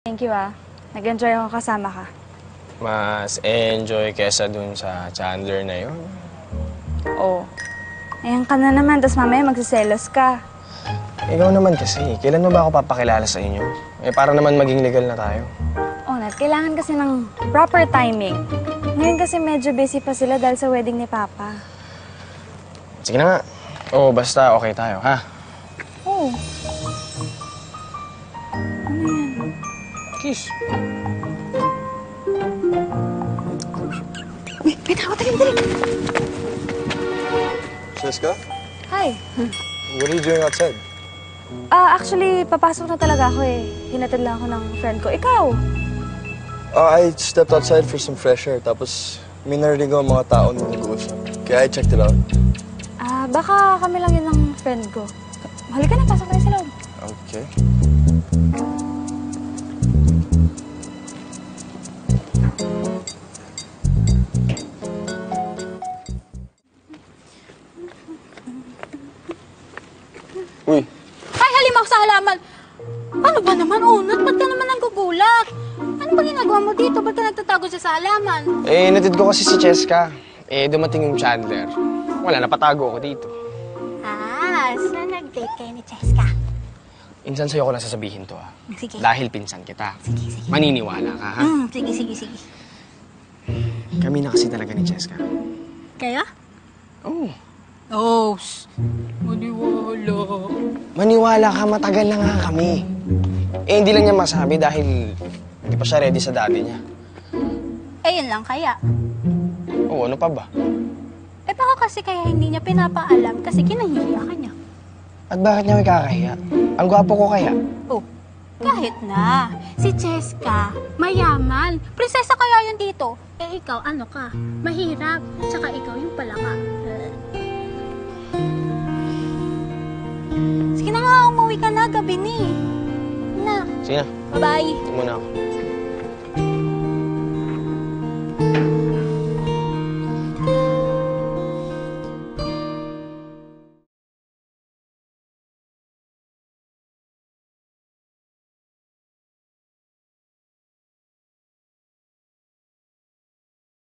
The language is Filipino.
Thank you, ah. Nag-enjoy ako kasama ka. Mas enjoy kesa dun sa Chandler na yun. Oo. Ayan ka na naman, tapos mamaya magsiselos ka. Ikaw naman kasi, kailan mo ba ako papakilala sa inyo? Para naman maging legal na tayo. Oh, Nat, kailangan kasi ng proper timing. Ngayon kasi medyo busy pa sila dahil sa wedding ni Papa. Sige na nga. Oo, basta okay tayo, ha? Oo. Ano yan? Kiss. May tawag, dali. Jessica, Hi. what are you doing outside? Actually, papasok na talaga ako eh. Hinatid lang ako ng friend ko. Ikaw? I stepped outside for some fresh air, tapos may narinig ako mga tao na nag-uusap. Kaya I checked it out. Baka kami lang yun ng friend ko. Halika na, pasok na sa loob. Okay. Uy, Ay, halimaw sa halaman! Ano ba naman, Unat? Ba't ka naman nanggugulat? Ano ba ginagawa mo dito? Ba't ka nagtatago siya sa halaman? Natid ko kasi si Cheska. Dumating yung Chandler. Wala, napatago ako dito. So nag-date kayo ni Cheska? Insan sa'yo ko lang sasabihin to, ha? Sige. Dahil pinsan kita. Sige. Maniniwala ka, ha? Sige. Kami na kasi talaga ni Cheska. Kaya? Oo. Maniwala. Maniwala ka, matagal na nga kami. Hindi lang niya masabi dahil hindi pa siya ready sa daddy niya. Yun lang kaya. Oo, ano pa ba? Baka kasi kaya hindi niya pinapaalam kasi kinahihiya ka niya. At bakit niya may kakahiya? Ang gwapo ko kaya? Kahit na. Si Cheska, mayaman. Prinsesa kaya yun dito. Ikaw, ano ka? Mahirap. Tsaka ikaw yung palaka. Sige na nga, umuwi ka na. Gabi ni. Na. Sige na, Bye-bye. ito muna ako.